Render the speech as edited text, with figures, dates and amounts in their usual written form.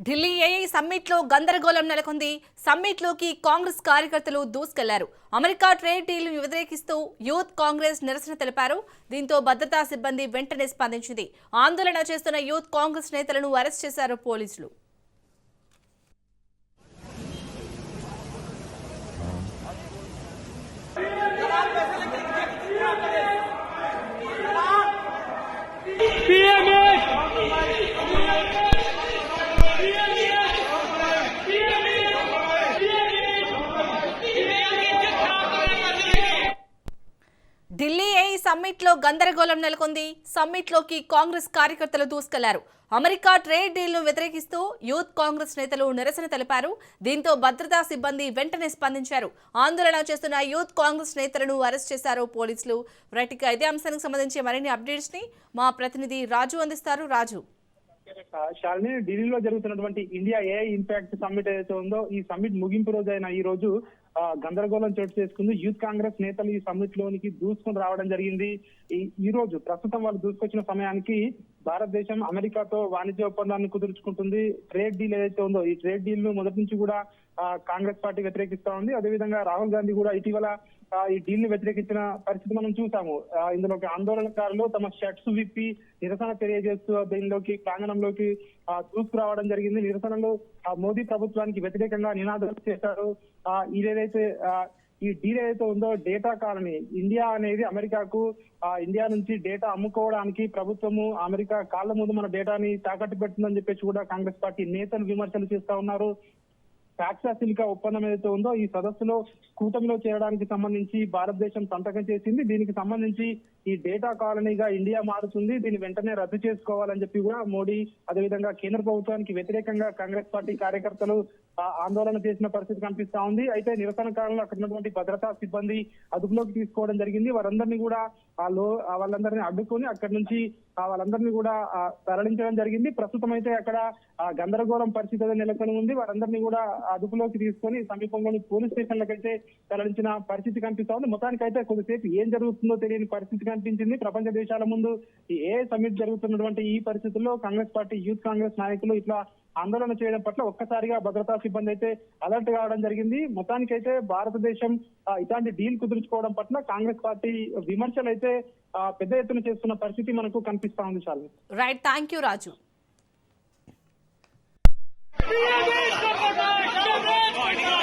Delhi AI summit లో గందరగోళం నెలకొంది. సమ్మిట్ లోకి కాంగ్రెస్ కార్యకర్తలు దూసుకెళ్లారు. అమెరికా ట్రేడ్ డీల్ వ్యతిరేకిస్తూ యూత్ కాంగ్రెస్ నిరసన తెలిపారు. దీంతో భద్రతా సిబ్బంది వెంటనే స్పందించింది. ఆందోళన చేస్తున్న యూత్ కాంగ్రెస్ నేతలను అరెస్ట్ చేశారు పోలీసులు. ఢిల్లీ ఏఐ సమ్మిట్ లో గందరగోళం నెలకొంది. సమ్మిట్ లోకి కాంగ్రెస్ కార్యకర్తలు దూసుకెళ్లారు. అమెరికా ట్రేడ్ డీల్ ను వ్యతిరేకిస్తూ యూత్ కాంగ్రెస్ నేతలు నిరసన తెలిపారు. దీంతో భద్రతా సిబ్బంది వెంటనే స్పందించారు. ఆందోళన చేస్తున్న యూత్ కాంగ్రెస్ నేతలను అరెస్ట్ చేశారు పోలీసులు. రైట్గా ఇదే అంశానికి సంబంధించి మరిన్ని అప్డేట్స్ ని మా ప్రతినిధి రాజు అందిస్తారు. రాజు, శాలిని, ఢిల్లీలో జరుగుతున్నటువంటి ఇండియా ఏఐ ఇంపాక్ట్ సమ్మిట్ ఏదైతే ఉందో ఈ సమ్మిట్ ముగింపు రోజు అయిన ఈ రోజు గందరగోళం చోటు చేసుకుంది. యూత్ కాంగ్రెస్ నేతలు ఈ సమ్మిట్ లోనికి దూసుకొని రావడం జరిగింది. ఈ రోజు ప్రస్తుతం వాళ్ళు దూసుకొచ్చిన సమయానికి భారతదేశం అమెరికాతో వాణిజ్య ఒప్పందాన్ని కుదుర్చుకుంటుంది. ట్రేడ్ డీల్ ఏదైతే ఉందో ఈ ట్రేడ్ డీల్ ను మొదటి నుంచి కూడా కాంగ్రెస్ పార్టీ వ్యతిరేకిస్తా ఉంది. అదేవిధంగా రాహుల్ గాంధీ కూడా ఇటీవల ఈ డీల్ ని వ్యతిరేకించిన పరిస్థితి మనం చూసాము. ఇందులోకి ఆందోళనకారులు తమ షర్ట్స్ విప్పి నిరసన తెలియజేస్తూ దీనిలోకి ప్రాంగణంలోకి దూసుకురావడం జరిగింది. నిరసనలు మోదీ ప్రభుత్వానికి వ్యతిరేకంగా నినాదాలు చేశారు. ఇదేదైతే ఈ డీల్ ఏదైతే ఉందో డేటా కాలనీ, ఇండియా అనేది అమెరికాకు ఇండియా నుంచి డేటా అమ్ముకోవడానికి ప్రభుత్వము అమెరికా కాళ్ల ముందు మన డేటాని తాకట్టు పెడుతుందని చెప్పేసి కూడా కాంగ్రెస్ పార్టీ నేతలు విమర్శలు చేస్తా ఉన్నారు. ఫ్యాక్సా సిలికా ఒప్పందం ఏదైతే ఉందో ఈ సదస్సులో కూటమిలో చేరడానికి సంబంధించి భారతదేశం సంతకం చేసింది. దీనికి సంబంధించి ఈ డేటా కాలనీగా ఇండియా మారుతుంది, దీన్ని వెంటనే రద్దు చేసుకోవాలని చెప్పి కూడా మోడీ అదేవిధంగా కేంద్ర ప్రభుత్వానికి వ్యతిరేకంగా కాంగ్రెస్ పార్టీ కార్యకర్తలు ఆందోళన చేసిన పరిస్థితి కనిపిస్తా ఉంది. అయితే నిరసనకారులు అక్కడ ఉన్నటువంటి భద్రతా సిబ్బంది అదుపులోకి తీసుకోవడం జరిగింది. వారందరినీ కూడా వాళ్ళందరినీ అడ్డుకొని అక్కడి నుంచి వాళ్ళందరినీ కూడా తరలించడం జరిగింది. ప్రస్తుతం అయితే అక్కడ గందరగోళం పరిస్థితి నెలకొని ఉంది. వారందరినీ కూడా అదుపులోకి తీసుకొని సమీపంలోని పోలీస్ స్టేషన్లకైతే తరలించిన పరిస్థితి కనిపిస్తా ఉంది. మొత్తానికి అయితే కొద్దిసేపు ఏం జరుగుతుందో తెలియని పరిస్థితి కనిపించింది. ప్రపంచ దేశాల ముందు ఏ సమ్మిట్ జరుగుతున్నటువంటి ఈ పరిస్థితుల్లో కాంగ్రెస్ పార్టీ యూత్ కాంగ్రెస్ నాయకులు ఇట్లా ఆందోళన చేయడం పట్ల ఒక్కసారిగా భద్రతా సిబ్బంది అయితే అలర్ట్ కావడం జరిగింది. మొత్తానికైతే భారతదేశం ఇలాంటి డీల్ కుదుర్చుకోవడం పట్ల కాంగ్రెస్ పార్టీ విమర్శలు అయితే పెద్ద ఎత్తున చేస్తున్న పరిస్థితి మనకు కనిపిస్తా ఉంది. చాలు. Right, thank you Raju. Come on!